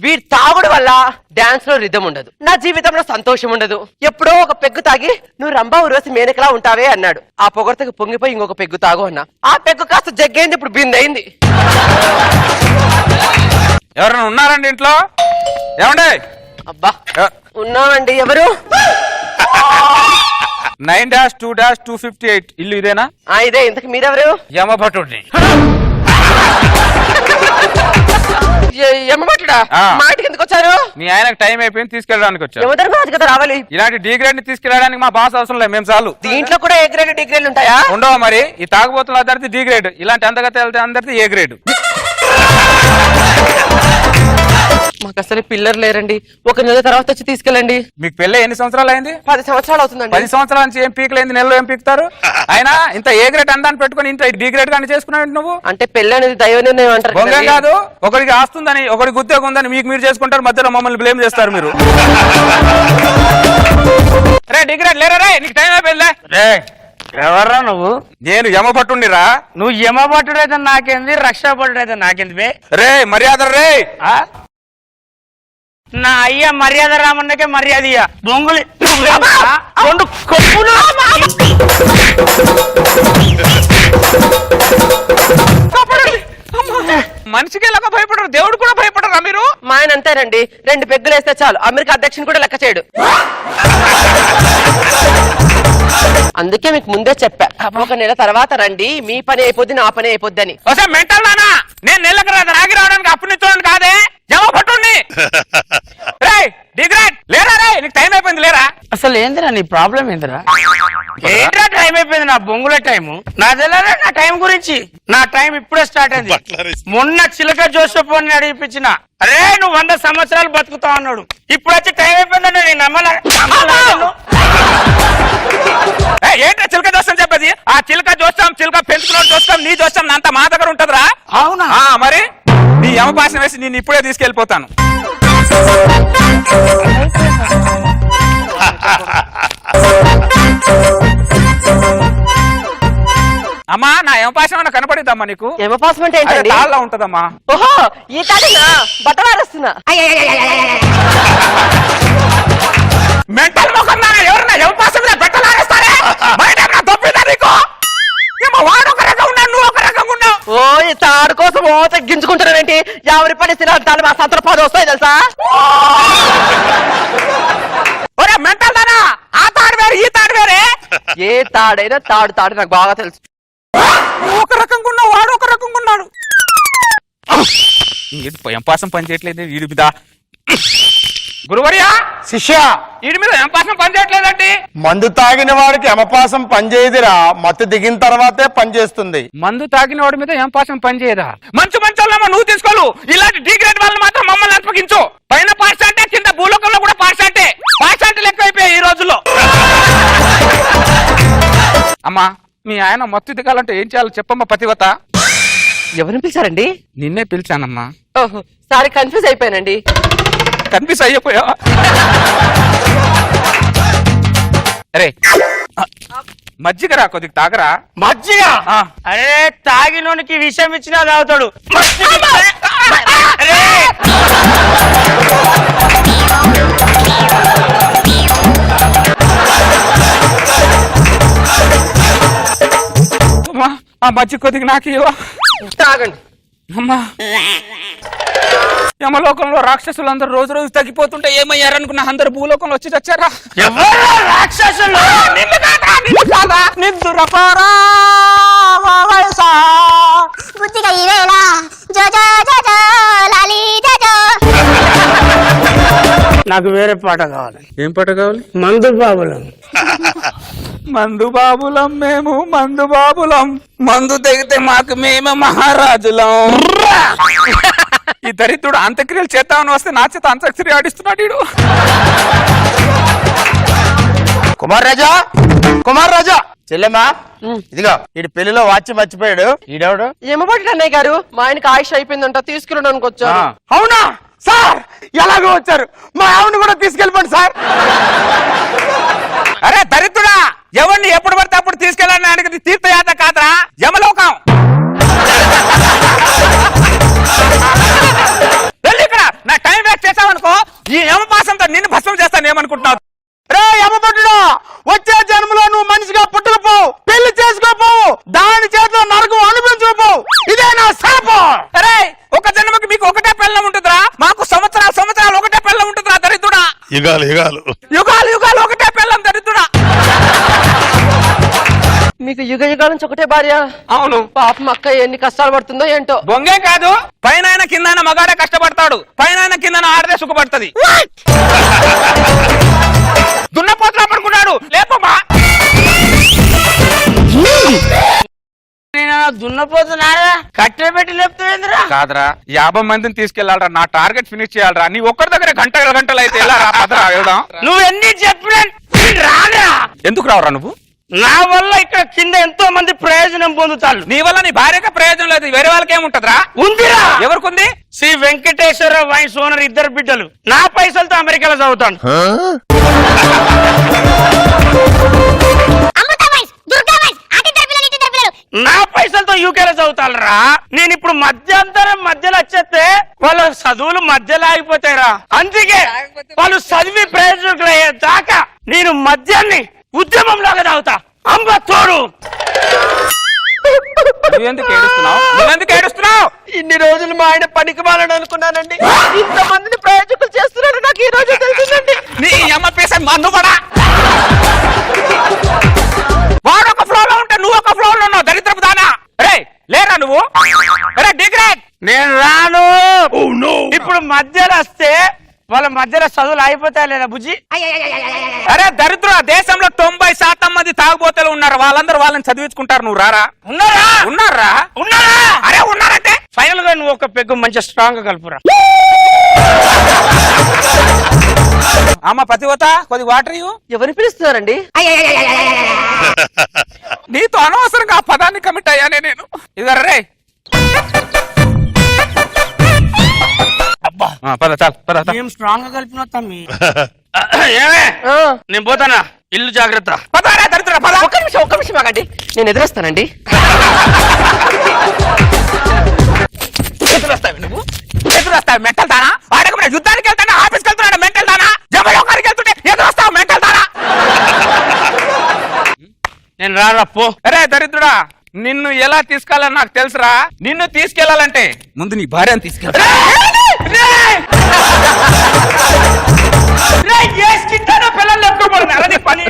వీడి తాగుడు వల్ల డాన్స్ లో రిధం ఉండదు, నా జీవితంలో సంతోషం ఉండదు. ఎప్పుడో ఒక పెగ్గు తాగి నువ్వు రంభా ఉరోసి మేనకలా ఉంటావే అన్నాడు. ఆ పొగడతకు పొంగిపోయి ఇంకొక పెగ్గు తాగు అన్నా. ఆ పెగ్గు కాస్త జగ్గైంది, ఇప్పుడు బిందైంది. ఎవరైనా ఉన్నారండి ఇంట్లో? ఏమండి? అబ్బా ఉన్నామండి. ఎవరు? 9-2-258 ఇల్లు ఇదేనా? ఇదే. ఇంతకు మీరెవరు? యమభటుడిని. యమభటుడా? మా ఇంటికి ఎందుకు వచ్చారు? మీ ఆయనకు టైం అయిపోయింది, తీసుకెళ్ళడానికి వచ్చారు. యమధర్మరాజు కదా రావాలి. ఇలాంటి డి గ్రేడ్ ని తీసుకెళ్ళడానికి మా బాస్ అవసరం లేదు, మేము చాలు. దీంట్లో కూడా ఏ గ్రేడ్ డి గ్రేడ్ ఉంటాయా? ఉండవు మరి. ఈ తాగుబోతులు అందరిది డి గ్రేడ్, ఇలాంటి అందగత అందరిది ఏ గ్రేడ్. మాకు అసలు పిల్లలు లేరండి, ఒక నెల తర్వాత వచ్చి తీసుకెళ్ళండి. మీకు పెళ్ళి ఎన్ని సంవత్సరాలు అయింది? 10 సంవత్సరాలు అవుతుందండి. 10 సంవత్సరాల నుంచి ఏం పీకలేంది, నెలలో ఏం పీకుతారు? అయినా ఇంత ఏ గ్రేడ్ అందాన్ని పెట్టుకుని ఇంత డి గ్రేడ్ గానీ చేసుకున్నావు నువ్వు. అంటే పెళ్ళి అనేది దైవ నిర్ణయం అంటారు బొంగం కాదు. ఒకరికి ఆస్తుందని, ఒకరికి ఉద్యోగం ఉందని మీకు మీరు చేసుకుంటారు, మధ్యలో మమ్మల్ని బ్లేమ్ చేస్తారు మీరు. రే డి గ్రేడ్ లేరా రే, నీకు టైం అయిపోయిందా? ఎవర్రా నువ్వు? నేను యమభట్టుడిరా. నువ్వు యమభట్టుడైతే నాకేంది, రక్షాభటుడైతే నాకేంది బే? రే మర్యాద రే. నా అయ్య మర్యాద రామన్నకే మర్యాద ఇయ్య. బొంగులి రెండు కొప్పులు. మనిషికి ఎలాగ భయపడరు, దేవుడు కూడా భయపడరా మీరు? మా ఆయన అంతేనండి, 2 పెగ్గులు వేస్తే చాలు అమెరికా అధ్యక్షుని కూడా లెక్క చేయడు. అందుకే మీకు ముందే చెప్పా, ఒక నెల తర్వాత రండి, మీ పని అయిపోద్ది, నా పని అయిపోద్ది అని. మెంటల్ నానా, నేను నెలకు రాగి రావడానికి అప్పునిచ్చుకోవడానికి కాదే, యమభట్టుడిని. రే డి గ్రేడ్ లేరా రే. నీకు టైం అయిపోయింది లేరా? అసలు ఏందిరా నీ ప్రాబ్లం ఏందిరా? ఏంట్రా టైం అయిపోయింది? నా బొంగుల టైము నా తెలియదా? నా టైం గురించి నా టైం ఇప్పుడే స్టార్ట్ అయింది. మొన్న చిలక జోసెఫ్ అడిగిపించిన, అరే నువ్వు 100 సంవత్సరాలు బతుకుతావు అన్నాడు. ఇప్పుడు వచ్చి టైం అయిపోయిందంటే నేను నమ్మలే. ఏంట్రా చిలక దోషం చెప్పేది? ఆ చిలక దోషం, చిలక పెంచుకున్న దోషం, నీ దోషం అంతా మా దగ్గర ఉంటదిరా. అవునా? మరి నీ యమపాశం వేసి నేను ఇప్పుడే తీసుకెళ్ళిపోతాను. అమ్మా నా యమపాశం ఏమన్నా కనపడిద్దమ్మా నీకు? యమపాశం అంటే ఏంటండి? తాళ్ళ ఉంటదమ్మా. ఓహో ఈ తాడినా బట్టలు ఆరేస్తున్నా. మెంటల్ మొక్కన్నా ఎవరన్నా యమపాశం మీద బట్టలు ఆరేస్తారే? తప్పిదా నీకు? వాడు ఒక రకంగా ఉన్నాడు, నువ్వు ఒక రకంగా ఉన్నావు. ఓ ఈ తాడు కోసం ఓ తగ్గించుకుంటారేంటి? ఎవరి పని తాడు మా సంతలో 10 వస్తాయి తెలుసా? ఒరే మెంటల్ దానా, ఆ తాడు వేరే ఈ తాడు వేరే. ఏ తాడైనా తాడు నాకు బాగా తెలుసు. నువ్వు ఒక రకంగా ఉన్నావు, వాడు ఒక రకంగా ఉన్నాడు. ఎంపాసం పని చేయట్లేదు వీడి మీద. గురువర్యా శిష్య, వీడి మీద ఎంపాసం పని చేయట్లేదండి. మందు తాగిన వాడికి యమపాసం పనిచేయదురా, మత్తు దిగిన తర్వాతే పనిచేస్తుంది. మందు తాగిన వాడి మీద ఎంపాసం పని చేయదా? మంచు మంచోళ్ళమ్మా నువ్వు తీసుకోలు. ఇలాంటి డిగ్రేడ్ వాళ్ళని మాత్రం మమ్మల్ని అప్పగించు. పైన పాస్ అంటే కింద భూలోకంలో కూడా పాస్ అంటే లెక్క అయిపోయాయి ఈ రోజుల్లో. అమ్మా మీ ఆయన మత్తు దిగాలంటే ఏం చేయాలో చెప్పమ్మా పతివత. ఎవరిని పిలిచారండి? నిన్నే పిలిచానమ్మా. ఓహో సారీ కన్ఫ్యూజ్ అయిపోయానండి. కన్ఫ్యూజ్ అయిపోయా? అరే మజ్జిగ రా, కొద్దిగా తాగరా. మజ్జిగ? అరే తాగినోనికి విషం ఇచ్చినా తాగుతాడు. అమ్మా ఆ మజ్జిగ కొద్దిగా నాకు ఇవ్వ. తాగండి. అమ్మా యమలోకంలో రాక్షసులందరూ రోజు రోజు తగ్గిపోతుంటే ఏమయ్యారనుకున్నా అందరు భూలోకంలో వచ్చి చచ్చారా? రాక్షసులు నాకు వేరే పాట కావాలి. ఏం పాట కావాలి? మందు బాబులం. మందు బాబులం మేము, మందు బాబులం, మందు తెగితే మాకు మేమే మహారాజులం. ఈ దరిద్రుడు అంత్యక్రియలు చేద్దామని వస్తే నా చేత అంత్యక్రియ ఆడిస్తున్నాడు వీడు. కుమార్ రాజా చెల్లెమ్మా, ఇదిగో వీడి పెళ్లిలో వాచి మర్చిపోయాడు. ఈడెవడు? ఏమబట్టి అన్నయ్య గారు, మా ఆయనకి ఆయుష్ అయిపోయిందంట, తీసుకెళ్ళడానికి వచ్చారు. అవునా సార్? ఎలాగో వచ్చారు, మా ఆవిడ కూడా తీసుకెళ్ళిపోండి సార్. అరే దరిద్రుడా, ఎవరిని ఎప్పుడు పడితే అప్పుడు తీసుకెళ్ళాలని అడిగింది తీర్థయాత్ర కాదురా, యమలోకం. వెళ్ళి ఇక్కడ నా టైం వేస్ట్ చేసావనుకో ఈ యమపాసంతో నిన్ను భస్మం చేస్తాను ఏమనుకుంటున్నావు? రే యమభటుడు, వచ్చే జన్మలో నువ్వు మనిషిగా పుట్టకపోవు, పెళ్లి చేసుకోపోవు, దాని చేతిలో నరకం అనిపించకపోవు. ఇదే నా శాపం. అరే ఒక జన్మకి మీకు ఒకటే పెళ్ళం ఉంటుందిరా, మాకు సంవత్సరాలు ఒకటే పెళ్ళం ఉంటుందిరా దరిద్రుడా. యుగాలు ఒకటే పెళ్ళం దరిద్రుడా. మీకు యుగ యుగాల నుంచి ఒకటే భార్య? అవును. పాపం అక్క ఎన్ని కష్టాలు పడుతుందో ఏంటో. బొంగే కాదు, పైన కింద మగాడే కష్టపడతాడు, పైన కింద ఆడదే సుఖపడుతుంది. దున్నపోతున్నా పడుకున్నాడు, లేపమ్మా. దున్నపోతున్నారా? కట్టె పెట్టి లేపుతుందిరా? కాదురా, 50 మందిని తీసుకెళ్లాలరా, నా టార్గెట్ ఫినిష్ చేయాలరా. నీ ఒక్కరి దగ్గర గంటలు అయితే ఎలా రా పదరా వెళ్దాం. నువ్వు ఎన్ని చెప్పినా రారా? ఎందుకు రావురా నువ్వు? నా వల్ల ఇక్కడ కింద ఎంతో మంది ప్రయోజనం పొందుతారు. నీ వల్ల నీ భార్యకే ప్రయోజనం లేదు, వేరే వాళ్ళకి ఏముంటదిరా? ఉందిరా. ఎవరికి? శ్రీ వెంకటేశ్వర వైన్స్ ఓనర్ 2 బిడ్డలు. నా పైసలతో అమెరికాలో చదువుతాను. నా పైసలతో యూకేలో చదువుతారా? నేను ఇప్పుడు మధ్యలో వచ్చేస్తే వాళ్ళ చదువులు మధ్యలో ఆగిపోతాయిరా. అందుకే వాళ్ళు చదివి ప్రయోజకులు అయ్యే దాకా నేను మద్యాన్ని ఉద్యమంలాగా తాగుతా. అమ్మ తోడు. నువ్వెందుకు ఏడుస్తున్నావు? ఇన్ని రోజులు మా ఆయన పనికి మాలని అనుకున్నానండి, ఇంతమందిని ప్రయోజకులు చేస్తున్నాడు నాకు ఈ రోజు తెలిసిందండి. నీ అమ్మ పేస మన్ను కూడా. వాడు ఒక ఫ్లో లో ఉంటే నువ్వు ఒక ఫ్లో లో ఉన్నావు, దరిద్రపు దానా. రే లేరా నువ్వు? నేను రాను. ఇప్పుడు మధ్యలో వస్తే వాళ్ళ మధ్యలో చదువులు అయిపోతాయి లేదా బుజ్జి? అరే దరిద్ర, దేశంలో 90% మంది తాగుబోతులు ఉన్నారు. వాళ్ళందరూ వాళ్ళని చదివించుకుంటారు. నువ్వు రారా? ఉన్నారా? ఉన్నారా? ఉన్నారా? అరే ఉన్నారంటే ఫైనల్ గా నువ్వు ఒక పెగ్గు మంచి స్ట్రాంగ్ గా కలుపురా. అమ్మ పతివత, కొద్ది వాటర్ ఇవ్వు. ఎవరిని పిలుస్తున్నారండి? నీతో అనవసరంగా ఆ పదాన్ని కమిట్ అయ్యానే నేను. ఇదిగో రే. పద చాలు, పద. ఏం స్ట్రాంగ్ గా కలిపిన తమ్మి. ఏమే ఆ, నేను పోతానా, ఇల్లు జాగ్రత్త. పదరా దరిద్ర, పద. ఒక్క నిమిషం ఆగండి, నేను ఎదురొస్తానండి. ఎదురొస్తావు నువ్వు? ఎదురొస్తావు మెంటల్ దానా? వాడక యుద్ధానికి వెళ్తానా, ఆఫీస్కి వెళ్తున్నాడు మెంటల్ దానా? జబ్బలు ఒకరికి వెళ్తుంటే ఎదురొస్తావు మెంటల్ దానా? నేను రారా పో. అరే దరిద్రుడా, నిన్ను ఎలా తీసుకెళ్ళాలని నాకు తెలుసురా. నిన్ను తీసుకెళ్లాలంటే ముందు నీ భార్యను తీసుకెళ్ళా. పిల్లలు ఎత్తుకోబడి అదే పని.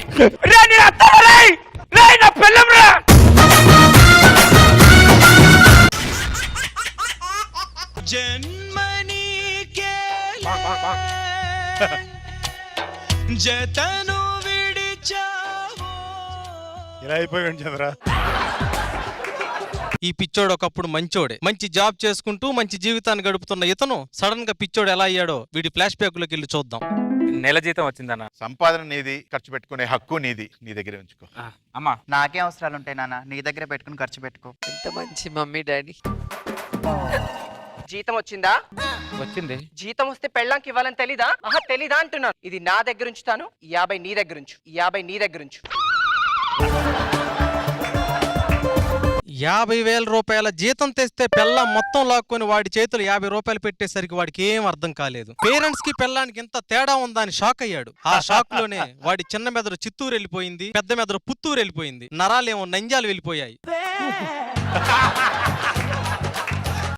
రే నేను అత్తాను, రే నా పిల్లం రా. ఇలా అయిపోయాడు చంద్ర. ఈ పిచ్చోడు ఒకప్పుడు మంచోడే, మంచి జాబ్ చేసుకుంటూ మంచి జీవితాన్ని గడుపుతున్న ఇతను సడన్ గా పిచ్చోడు ఎలా అయ్యాడో వీడి ఫ్లాష్ బ్యాక్ లోకి వెళ్ళి చూద్దాం. నెల జీతం వచ్చిందన్న. సంపాదన నీది, ఖర్చు పెట్టుకునే హక్కు నీది. నీ దగ్గర ఉంచుకో. అమ్మా నాకే అవసరాలు ఉంటాయి నాన్న, నీ దగ్గర పెట్టుకుని ఖర్చు పెట్టుకో. ఎంత మంచి మమ్మీ డాడీ. జీతం వచ్చిందా? వచ్చింది. జీతం వస్తే పెళ్ళాంకి ఇవ్వాలని తెలీదా? తెలీదా అంటున్నాను. ఇది నా దగ్గర ఉంచుతాను, 50 నీ దగ్గర ఉంచు. 50 నీ దగ్గర ఉంచు. 50,000 రూపాయల జీతం తెస్తే పెళ్ళం మొత్తం లాక్కొని వాడి చేతులు 50 రూపాయలు పెట్టేసరికి వాడికి ఏం అర్థం కాలేదు. పేరెంట్స్ కి పెళ్ళానికి ఇంత తేడా ఉందా అని షాక్ అయ్యాడు. ఆ షాక్ లోనే వాడి చిన్న మెదడు చిత్తూరు వెళ్ళిపోయింది, పెద్ద మెదడు పుత్తూరు వెళ్ళిపోయింది, నరాలేమో నంజాలు వెళ్ళిపోయాయి.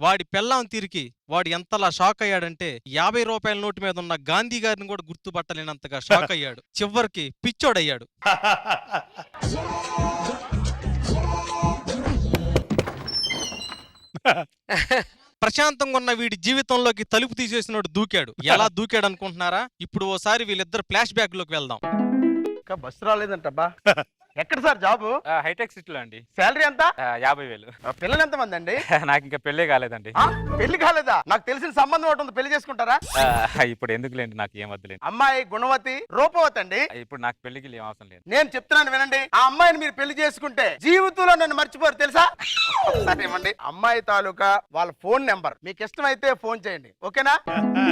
వాడి పెళ్ళాం తిరిగి వాడు ఎంతలా షాక్ అయ్యాడంటే 50 రూపాయల నోటు మీద ఉన్న గాంధీ గారిని కూడా గుర్తుపట్టలేనంతగా షాక్ అయ్యాడు. చివరికి పిచ్చోడయ్యాడు. ప్రశాంతంగా ఉన్న వీడి జీవితంలోకి తలుపు తీసేసినోడు దూకాడు. ఎలా దూకాడు అనుకుంటున్నారా? ఇప్పుడు ఓసారి వీళ్ళిద్దరు ఫ్లాష్ బ్యాక్ లోకి వెళ్దాం. ఇంకా బస్సు రాలేదంటబ్బా. ఎక్కడ సార్ జాబు? హైటెక్ సిటీలో అండి. శాలరీ ఎంత? 50,000. పిల్లలు ఎంత మంది అండి? నాకు ఇంకా పెళ్ళే కాలేదండి. పెళ్లి కాలేదా? నాకు తెలిసిన సంబంధం ఒకటి ఉంది, పెళ్లి చేసుకుంటారా? ఇప్పుడు ఎందుకులేండి, నాకు ఏం వద్దులేండి. అమ్మాయి గుణవతి, రూపవతి అండి. ఇప్పుడు నాకు పెళ్లికి ఏం అవసరం లేదు. నేను చెప్తున్నాను వినండి, ఆ అమ్మాయిని మీరు పెళ్లి చేసుకుంటే జీవితంలో నన్ను మర్చిపోరు తెలుసా? ఒకసారి ఇవ్వండి. అమ్మాయి తాలూకా వాళ్ళ ఫోన్ నెంబర్, మీకు ఇష్టమైతే ఫోన్ చేయండి, ఓకేనా?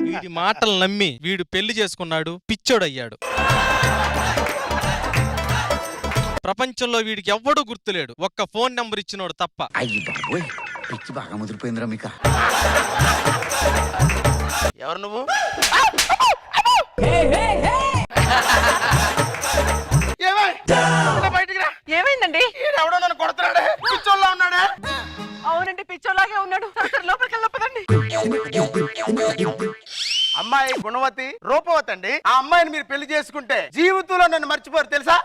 వీడి మాటలు నమ్మి వీడు పెళ్లి చేసుకున్నాడు, పిచ్చోడయ్యాడు. ప్రపంచంలో వీడికి ఎవ్వడూ గుర్తులేడు, ఒక్క ఫోన్ నెంబర్ ఇచ్చినోడు తప్ప. పిచ్చి బాగా ముదిరిపోయిందిరా మీకు. ఎవరు నువ్వు? బయటికి రా. ఏమైందండి? ఎవడో నన్ను కొడుతున్నాడే, పిచ్చోళ్ళ ఉన్నాడే. అవునండి, పిచ్చోలాగే ఉన్నాడు. లోపలికి వెళ్ళపదండి. అమ్మాయి గుణవతి, రూపవతి అండి. ఆ అమ్మాయిని మీరు పెళ్లి చేసుకుంటే జీవితంలో నన్ను మర్చిపోరు తెలుసా?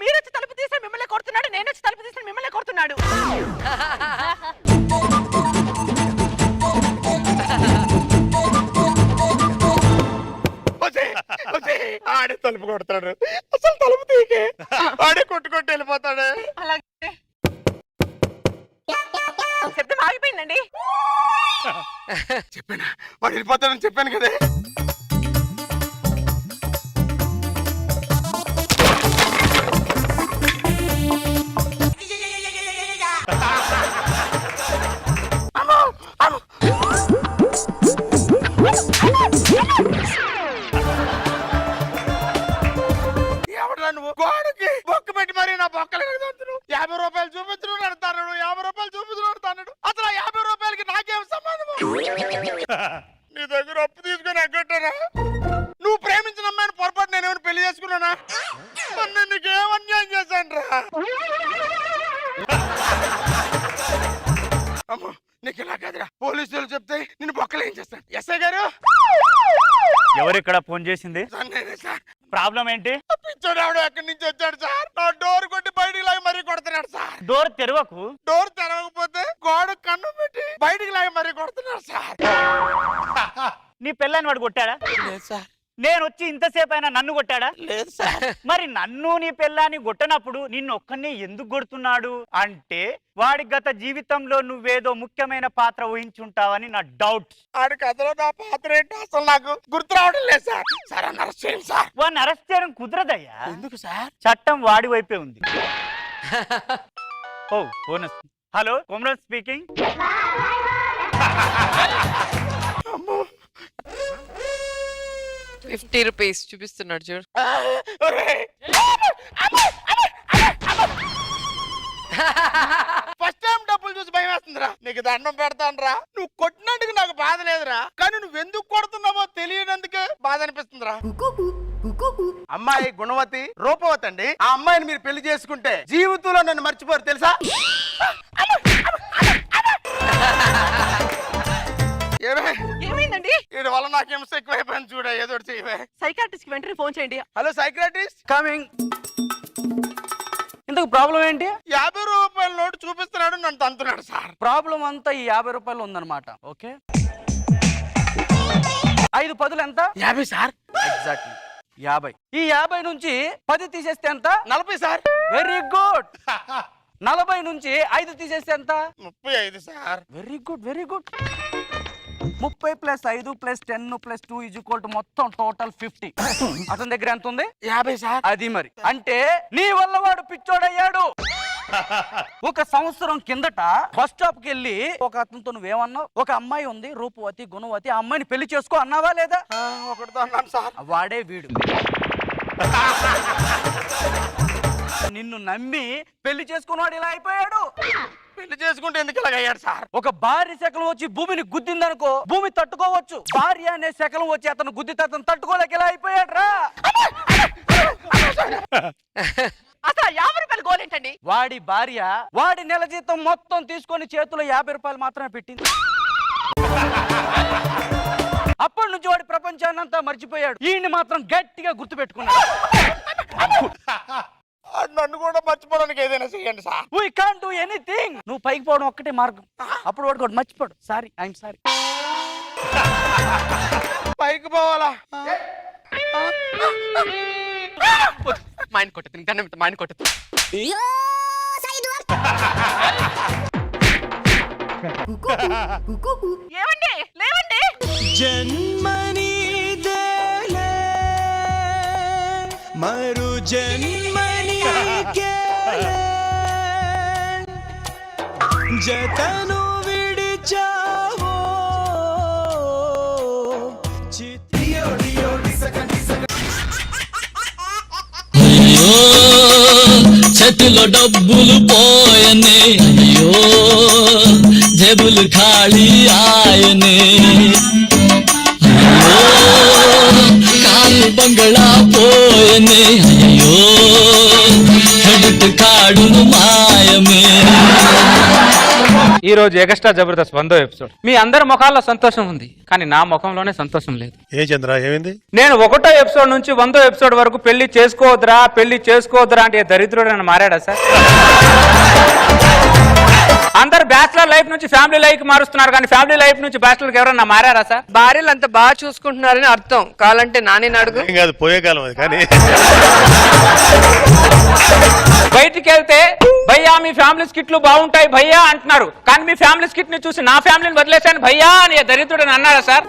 మీరు వచ్చి తలుపు తీస్తే మిమ్మల్ని కొడుతున్నాడు, నేను వచ్చి తలుపు తీస్తే మిమ్మల్ని కొడుతున్నాడు. ఆడే తలుపు కొడతాడు, అసలు తలుపు తీకే ఆడే కొట్టుకొట్టి వెళ్ళిపోతాడు. అలాగే శబ్దం ఆగిపోయిందండి. చెప్పానా వాడు వెళ్ళిపోతాడని చెప్పాను కదే. ఎవడరా నువ్వు? గోడకి బొక్క పెట్టి మరి నా బొక్కలు 50 రూపాయలు చూపించడం అడతాడు, 50 రూపాయలు చూపించడం అడతాడు. అసలు 50 రూపాయలకి నాకేం సంబంధం? నీ దగ్గర అప్పు తీసుకుని ఎగ్గొట్టారా? నువ్వు ప్రేమించిన అమ్మాయిని పొరపాటు నేనేమైనా పెళ్లి చేసుకున్నానా? నేను నీకేం అన్యాయం చేశాను రా? అమ్మో, నీకు ఇలా కాదురా, పోలీసులు చెప్తే నిన్ను బొక్కలు ఏం చేస్తాను. ఎస్ఐ గారు, ఎవరు ఇక్కడ ఫోన్ చేసింది? సార్ నేనే సార్. ప్రాబ్లం ఏంటి? ఆ పిచ్చోడు ఎవడో ఎక్కడి నుంచి వచ్చాడు సార్, నా డోర్ కొట్టి బయటికి లాగి మరీ కొడుతున్నాడు సార్. డోర్ తెరవకు. డోర్ తెరవకపోతే గోడ కన్ను పెట్టి బయటికి లాగి మరీ కొడుతున్నాడు సార్. నీ పెళ్ళాన్ని వాడు కొట్టాడా? లేదు సార్. నేను వచ్చి ఇంతసేపు అయినా నన్ను కొట్టాడా? లేదు సార్. మరి నన్ను నీ పెళ్ళాన్ని కొట్టనప్పుడు నిన్ను ఒక్కనే ఎందుకు కొడుతున్నాడు అంటే వాడి గత జీవితంలో నువ్వేదో ముఖ్యమైన పాత్ర ఊహించుంటావని నా డౌట్. ఆడి కథలో నా పాత్ర ఏంటో అసలు నాకు గుర్తు రావడం లేదు సార్. సార్ అన్న అరెస్ట్ చేయండి సార్. వాడిని అరెస్ట్ చేయడం కుదరదయ్యా. ఎందుకు సార్? చట్టం వాడి వైపే ఉంది. ఓ ఫోన్ వస్తుంది. Hello, Komaran speaking. 50 రూపీస్ చూపిస్తున్నాడు చూడు. ఫస్ట్ టైం డబ్బులు చూసి భయం వేస్తుందిరా. నీకు దండం పెడతానురా. నువ్వు కొట్టినందుకు నాకు బాధ లేదురా, కానీ నువ్వు ఎందుకు కొడుతున్నావో తెలియనందుకే బాధ అనిపిస్తుందిరా. అమ్మాయి గుణవతి, రూపవతి అండి. ఆ అమ్మాయిని మీరు పెళ్లి చేసుకుంటే జీవితంలో నన్ను మర్చిపోరు తెలుసా? ఏమైందండి? వీడి వల్ల నాకు హింస ఎక్కువైపోయింది. చూడ ఏదో ఒకటి చేయవే. సైకాట్రిస్ట్ కి వెంటనే ఫోన్ చేయండి. Hello psychiatrist coming. ఇంతకు ప్రాబ్లం ఏంటి? 50 రూపాయల నోటు చూపిస్తున్నాడు, నన్ను తంతున్నాడు సార్. ప్రాబ్లం అంతా ఈ 50 రూపాయలు ఉందన్నమాట. ఓకే, 5 10 ఎంత? 50 సార్. ఎగ్జాక్ట్లీ 50. ఈ 50 నుంచి 10 తీసేస్తే ఎంత? 40 సార్. Very good. 40 నుంచి 5 తీసేస్తే ఎంత? 35 sir. Very good, very good. 30 + 5 + 10 + 2 = మొత్తం టోటల్ 50. అతని దగ్గర ఎంత ఉంది? 50 సార్. అది మరి అంటే నీ వల్ల వాడు పిచ్చోడయ్యాడు. ఒక సంవత్సరం కిందట బస్ స్టాప్ కి వెళ్ళి ఒక అతనితో నువ్వేమన్నావు? ఒక అమ్మాయి ఉంది, రూపవతి, గుణవతి, ఆ అమ్మాయిని పెళ్లి చేసుకో అన్నావా లేదా? ఒకటితో అన్నాను సార్. వాడే వీడు. నిన్ను నమ్మి పెళ్లి చేసుకున్నాడు, ఇలా అయిపోయాడు. పెళ్లి చేసుకుంటే ఎందుకు ఇలాగ అయ్యాడు సార్? ఒక భార్య శకలం వచ్చి భూమిని గుద్దిందనుకో, భూమి తట్టుకోవచ్చు. భార్య అనే శకలం వచ్చి అతను గుద్దితే అతను తట్టుకోలేక ఇలా అయిపోయాడు రా. అసలు 50 రూపాయలు గోల్ ఏంటండి? వాడి భార్య వాడి నెల జీతం మొత్తం తీసుకొని చేతిలో 50 రూపాయలు మాత్రమే పెట్టింది. అప్పటి నుంచి వాడి ప్రపంచాన్నంతా మర్చిపోయాడు. ఈయన్ని మాత్రం గట్టిగా గుర్తు పెట్టుకున్నాడు. నన్ను కూడా మర్చిపోవడానికి ఏదైనా చేయండి sir. We can't do anything. నువ్వు పైకి పోవడం ఒక్కటే మార్గం. అప్పుడు వాడు కూడా మర్చిపోడు. Sorry, I'm sorry. పైకి పోవాలా? మైండ్ కొట్టదు, దండం పెడతా, మైండ్ కొట్టదు. ఏమండి? లేవండి. జన్మని దేలే మరు జన్మని జతను విడిచావో అయ్యో చేతిలో డబ్బులు పోయనే, అయ్యో జేబులు ఖాళీ ఆయనే, అయ్యో కారు బంగళా పోయనే, అయ్యో క్రెడిట్ కార్డులు మాయమే. ఈ రోజు ఎక్స్ట్రా జబర్దస్త్ 100వ ఎపిసోడ్. మీ అందరి ముఖాల్లో సంతోషం ఉంది, కానీ నా ముఖంలోనే సంతోషం లేదు. ఏ చంద్ర ఏమైంది? నేను 1వ ఎపిసోడ్ నుంచి 100వ ఎపిసోడ్ వరకు పెళ్లి చేసుకోవద్దురా అంటే దరిద్రుడు అని మారాడా సార్? అందరు బ్యాచిలర్ లైఫ్ నుంచి ఫ్యామిలీ లైఫ్ మారుస్తున్నారు, కానీ ఫ్యామిలీ లైఫ్ నుంచి బ్యాచిలర్ ఎవరన్నా మారారా సార్? భార్యలు అంత బాగా చూసుకుంటున్నారని అర్థం. కావాలంటే నాని అడుగు. ఏం కాదు, పోయే కాలం అది. కానీ బయటికి వెళ్తే భయ్యా మీ ఫ్యామిలీ స్కిట్లు బాగుంటాయి భయ్యా అంటున్నారు, కానీ మీ ఫ్యామిలీ స్కిట్ ని చూసి నా ఫ్యామిలీని వదిలేశాను భయ్యా అని దరిద్రుడు అన్నారా సార్?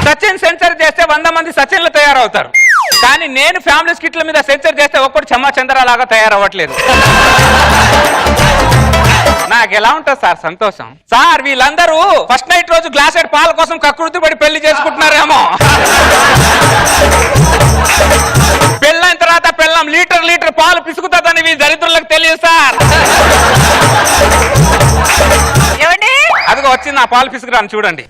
సచిన్ సెన్సర్ చేస్తే 100 మంది సచిన్లు తయారవుతారు, కానీ నేను ఫ్యామిలీ స్కిట్ల మీద సెన్సర్ చేస్తే ఒక్కడు చెమ్మా చంద్ర లాగా తయారవ్వట్లేదు. నాకు ఎలా ఉంటుంది సార్ సంతోషం? సార్ వీళ్ళందరూ ఫస్ట్ నైట్ రోజు గ్లాసెడ్ పాల కోసం కకృతి పడి పెళ్లి చేసుకుంటున్నారేమో. పెళ్ళైన తర్వాత పెళ్ళం లీటర్ పాలు పిసుకుతుందని వీళ్ళ దరిద్రులకు తెలియదు సార్. ఏమండి? అదిగో వచ్చింది నా పాలు పిసుకురాను చూడండి.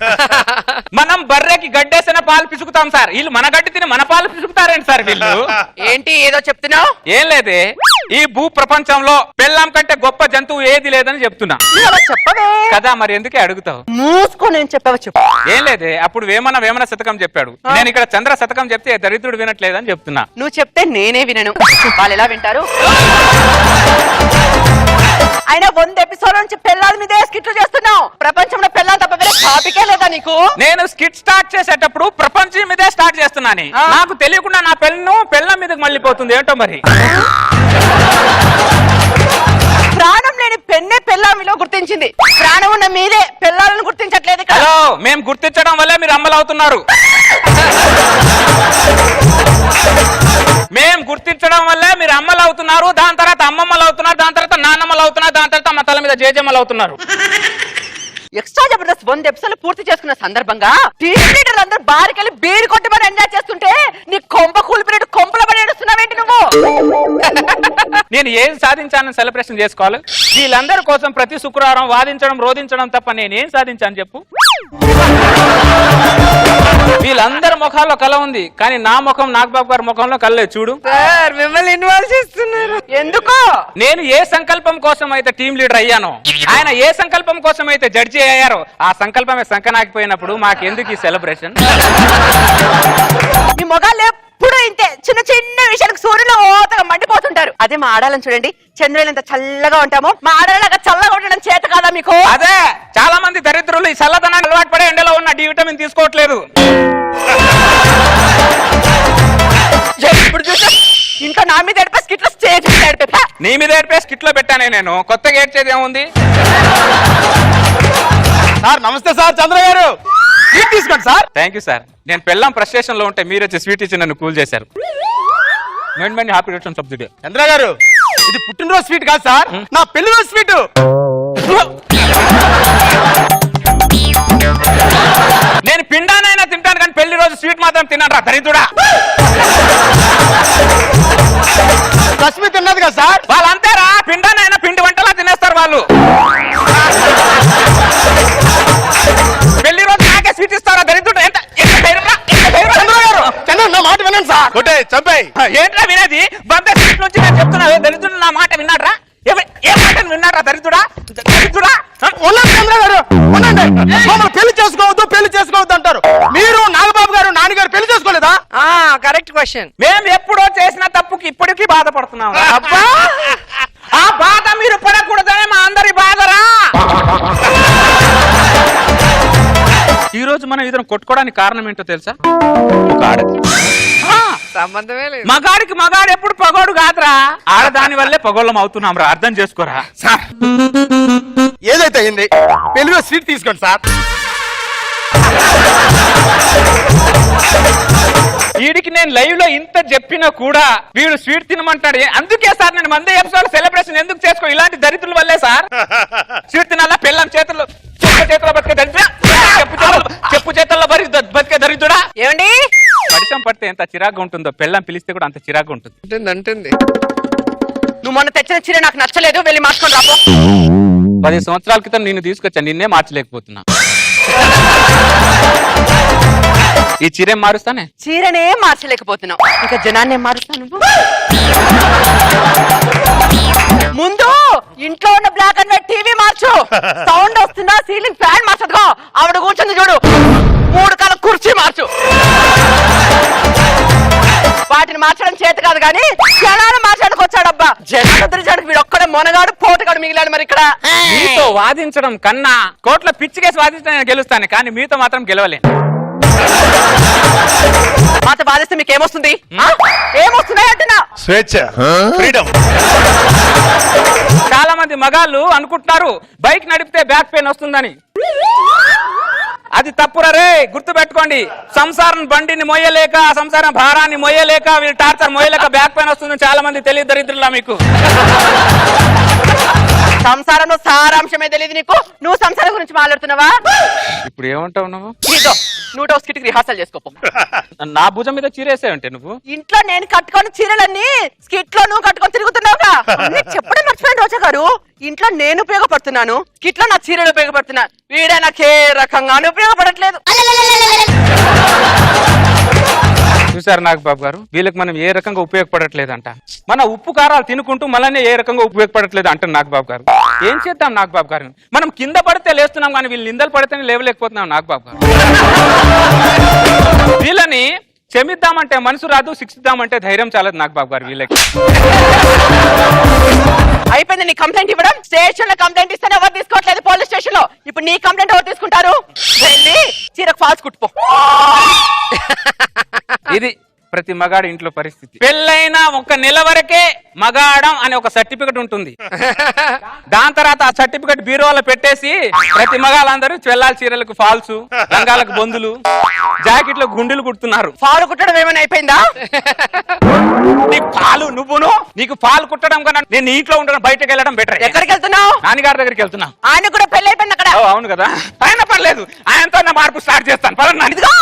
మనం బర్రెకి గడ్డేసిన పాలు పిసుకుతాం సార్, వీళ్ళు మన గడ్డి తిని మన పాలు పిసుకుతారేంటి సార్ వీళ్ళు? ఏంటి ఏదో చెప్తున్నావు? ఏం లేదే, ఈ భూ ప్రపంచంలో పెళ్ళాం కంటే గొప్ప జంతువు ఏది లేదని చెప్తున్నా చెప్పవే కదా, మరి ఎందుకే అడుగుతావు? మూసుకో, నేను చెప్పావా చెప్పు. ఏం లేదే, అప్పుడు వేమన శతకం చెప్పాడు, నేను ఇక్కడ చంద్ర శతకం చెప్తే దరిద్రుడు వినట్లేదని చెప్తున్నా. నువ్వు చెప్తే నేనే వినను, వాళ్ళు ఎలా వింటారు? అయినా 100 ఎపిసోడ్ నుంచి పెళ్ళాల మీదే స్కిట్లు చేస్తున్నావు. ప్రపంచంలో పెళ్ళాలు తప్ప వేరే టాపికే లేదా నీకు? నేను స్కిట్ స్టార్ట్ చేసేటప్పుడు ప్రపంచం మీదే స్టార్ట్ చేస్తున్నాను. నాకు తెలియకుండా నా పెళ్ళం మీదకి మళ్ళీపోతుంది ఏంటో మరి. ప్రాణం లేని పెన్నే పెళ్ళామిలో గుర్తించింది, ప్రాణం ఉన్న మీరే పెళ్ళాలను గుర్తించట్లేదు ఇక్కడ. హలో, మేము గుర్తించడం వల్లే మీరు అమ్మలు అవుతున్నారు. మేం గుర్తించడం వల్లే మీరు అమ్మలు అవుతున్నారు, దాని తర్వాత అమ్మమ్మలు అవుతున్నారు, దాని తర్వాత నాన్నమ్మలు అవుతున్నారు, దాని తర్వాత అమ్మ తల మీద జేజమ్మలు అవుతున్నారు. ఎక్స్ట్రా జబర్దస్త్ 100 ఎపిసోడ్లు పూర్తి చేసుకున్న సందర్భంగా టీవీ లీడర్లు అందరూ బారికెళ్ళి బీరు కొట్టుమని ఎంజాయ్ చేస్తుంటే నీ కొంప కూలిపినట్టు కొంపల పడి ఏడుస్తున్నావేంటి నువ్వు? నేను ఏం సాధించానని సెలబ్రేషన్ చేసుకోవాలి? వీళ్ళందరి కోసం ప్రతి శుక్రవారం వాదించడం రోధించడం తప్ప నేనేం సాధించాను చెప్పు? వీళ్ళందరి ముఖాల్లో కళ ఉంది, కానీ నా ముఖం నాగబాబు గారి ముఖంలో కళ్ళే చూడు. మిమ్మల్ని ఇన్వాల్వ్ చేస్తున్నారు ఎందుకు? నేను ఏ సంకల్పం కోసం అయితే టీం లీడర్ అయ్యానో, ఆయన ఏ సంకల్పం కోసం అయితే జడ్జి అయ్యారో, ఆ సంకల్పమే సంకనాకిపోయినప్పుడు మాకెందుకు ఈ సెలబ్రేషన్? మీ మొగాళ్ళు ఎప్పుడు ఇంతే, చిన్న చిన్న విషయాలకు సూర్యులో ఓతగా మండిపోతుంటారు. అదే మా ఆడాలని చూడండి, చంద్రులు ఎంత చల్లగా ఉంటామో, మా ఆడలాగా చల్లగా ఉండడం చేత కాదా మీకు? అదే చాలా మంది దరిద్రులు ఈ చల్లదనాన్ని అలవాటు పడే ఎండలో ఉన్న డి విటమిన్ తీసుకోవట్లేదు. ఇప్పుడు చూసా ఇంకా నా మీద ఏడిపే స్కిట్లో స్టేజ్ మీద ఏడిపే. నీ మీద ఏడిపే స్కిట్ లో పెట్టానే నేను, కొత్తగా ఏడ్చేది ఏముంది? సార్ నమస్తే సార్, చంద్ర గారు స్వీట్ తీసుకోండి సార్. Thank you sir. నేను పెళ్ళం ఫ్రస్ట్రేషన్ లో ఉంటే మీరు వచ్చి స్వీట్ ఇచ్చి నన్ను కూల్ చేశారు. Many happy returns of the day. Chandra garu, ఇది పుట్టినరోజు స్వీట్ కాదు సార్, నా పెళ్లి రోజు స్వీట్. నేను పిండానైనా తింటాను కానీ పెళ్లి రోజు స్వీట్ మాత్రం తిన్నాను రా దరిద్రుడా. రశ్మి తిన్నది కదా సార్. వాళ్ళంతేరా, పిండానైనా పిండి వంటలా తినేస్తారు వాళ్ళు. పెళ్లి రోజు నాకే స్వీట్ ఇస్తారా దరిద్రుడు? ఎంత చంద్ర గారు, చంద్ర నా మాట వినండి సార్. కొట్టే చంపాయి. ఏంట్రా వినేది? బంద సీట్ నుంచి నేను చెప్తున్నా, దరిద్రుడు నా మాట విన్నాడ్రా? ఏ మాట విన్నాడ్రా దరిద్రుడా? దరిద్రుడా ఉండండి చంద్ర గారు, ఉండండి. మమ్మల్ని పెళ్లి చేసుకోవద్దు అంటారు. మీరు నాగబాబు గారు నాన్నగారు పెళ్లి చేసుకోలేదా? Correct question. మేము ఎప్పుడో చేసిన తప్పుకి ఇప్పటికీ బాధపడుతున్నాం. అబ్బా, ఆ బాధ మీరు పడకూడదనే మా అందరి బాధరా. ఈ రోజు మనం ఇద్దరం కొట్టుకోవడానికి కారణం ఏంటో తెలుసా? ఒక ఆడది. సంబంధమే లేదు. మగాడు ఎప్పుడు పగోడు కాదురా, ఆడదాని వల్లే పగోళ్ళం అవుతున్నాం రా, అర్థం చేసుకోరా. సార్ ఏదైతే అయింది, పెళ్లిలో స్వీట్ తీసుకోండి సార్. వీడికి నేను లైవ్ లో ఇంత చెప్పినా కూడా వీడు స్వీట్ తినమంటాడు. అందుకే సార్ నేను మందే ఎపిసోడ్ సెలబ్రేషన్ ఎందుకు చేసుకో, ఇలాంటి దరిద్రుల వల్లే సార్. స్వీట్ తినాలా? పెళ్ళాం చేతుల్లో బతికే దరిద్ర, చెప్పు చేతుల్లో బతికే దరిద్రుడా. ఏమండి పరిచయం పడితే ఎంత చిరాగ్గా ఉంటుందో, పెళ్ళాం పిలిస్తే కూడా అంత చిరాగ్గా ఉంటుంది. అంటుంది. నువ్వు మొన్న తెచ్చిన చీర నాకు నచ్చలేదు, వెళ్ళి మార్చుకొని రాపో. 10 సంవత్సరాల క్రితం నిన్ను తీసుకొచ్చాను, నిన్నే మార్చలేకపోతున్నా. ఈ చీరేం మారుస్తానే? చీరనే మార్చలేకపోతున్నావు, ఇంకా జనాన్ని మారుస్తాను. ముందు ఇంట్లో ఉన్న బ్లాక్ అండ్ వైట్ టీవీ మార్చు. సౌండ్ వస్తుందా? సీలింగ్ ఫ్యాన్ మార్చదుకో. ఆవిడ కూర్చుంది చూడు, 3 కాల కుర్చీ మార్చు. వాటిని మార్చడం చేత కాదు కానీ జనాలు మార్చడానికి వచ్చాడబ్బా. జనాలు తిరిగాడు, వీడు ఒక్కడే మొనగాడు పోటుగాడు మిగిలాడు. మరి ఇక్కడ మీతో వాదించడం కన్నా కోట్ల పిచ్చికేసి వాదించడం నేను గెలుస్తాను, కానీ మీతో మాత్రం గెలవలేను. మాతో బాధిస్తే మీకు ఏమొస్తుంది? ఏమొస్తున్నాయి అంటున్నా? స్వేచ్ఛ, ఫ్రీడమ్. చాలా మంది మగాళ్ళు అనుకుంటున్నారు బైక్ నడిపితే బ్యాక్ పెయిన్ వస్తుందని. అది తప్పురా రే, గుర్తు పెట్టుకోండి. సంసారం బండిని మోయలేక, సంసారం భారాన్ని మోయలేక, వీళ్ళు టార్చర్ మోయలేక బ్యాక్ పెయిన్ వస్తుందని చాలా మంది తెలియదు దరిద్రులా మీకు. సంసారంలో సారాంశమే తెలియదు నీకు. నువ్వు సంసారం గురించి మాట్లాడుతున్నావా? ఇప్పుడు ఏమంటావు నువ్వు? నువ్వు స్కిట్ రిహార్సల్ చేసుకోపో. నా భుజం మీద చీరేసావంటే నువ్వు. ఇంట్లో నేను కట్టుకొని చీరలన్నీ స్కిట్ లో నువ్వు కట్టుకొని తిరుగుతున్నావుగా. చెప్పడం మర్చిపోయిన రోజా గారు, ఇంట్లో నేను ఉపయోగపడుతున్నాను, స్కిట్ లో నా చీరలు ఉపయోగపడుతున్నా. వీడే నాకు ఏ రకంగానూ ఉపయోగపడట్లేదు. చూసారు నాగబాబు గారు, వీళ్ళకి మనం ఏ రకంగా ఉపయోగపడట్లేదంట. మన ఉప్పు కారాలు తినుకుంటూ మనల్ని ఏ రకంగా ఉపయోగపడట్లేదు అంటారు నాగబాబు గారు. ఏం చేద్దాం నాగబాబు గారు? మనం కింద పడితే లేస్తున్నాం కానీ వీళ్ళు నిందలు పడితేనే లేవలేకపోతున్నాం నాగబాబు గారు. వీళ్ళని క్షమిద్దామంటే మనసు రాదు, శిక్షిద్దామంటే ధైర్యం చాలదు నాగబాబు గారు వీళ్ళకి. అయిపోయింది నీ కంప్లైంట్ ఇవ్వడం. స్టేషన్ లో కంప్లైంట్ ఇస్తేనే ఎవరు తీసుకోవట్లేదు, పోలీస్ స్టేషన్ లో. ఇప్పుడు నీ కంప్లైంట్ ఎవరు తీసుకుంటారు? వెళ్ళి చీరకు ఫాల్స్ కుట్టుపో. ఇది ప్రతి మగాడి ఇంట్లో పరిస్థితి. పెళ్ళైన ఒక నెల వరకే మగాడం అనే ఒక సర్టిఫికెట్ ఉంటుంది. దాని తర్వాత ఆ సర్టిఫికెట్ బీరోలో పెట్టేసి ప్రతి మగాళ్ళందరూ చెల్లాల చీరలకు ఫాల్స్, రంగాలకు బొందులు, జాకెట్లకు గుండెలు కుడుతున్నారు. ఫాల్ కుట్టడం ఏమైనా అయిపోయిందా? నీకు పాలు నీకు పాలు కుట్టడం కన్నా నేను ఇంట్లో ఉండడం బయటకు వెళ్ళడం బెటర్. ఎక్కడికి వెళ్తున్నావు? నాన్నగారి దగ్గరికి వెళ్తున్నా. ఆయన కూడా పెళ్లి అయిపోయింది అక్కడ. అవును కదా, ఆయన పర్లేదు, ఆయనతో నా మార్పు స్టార్ట్ చేస్తాను. పదండి. ఇదిగో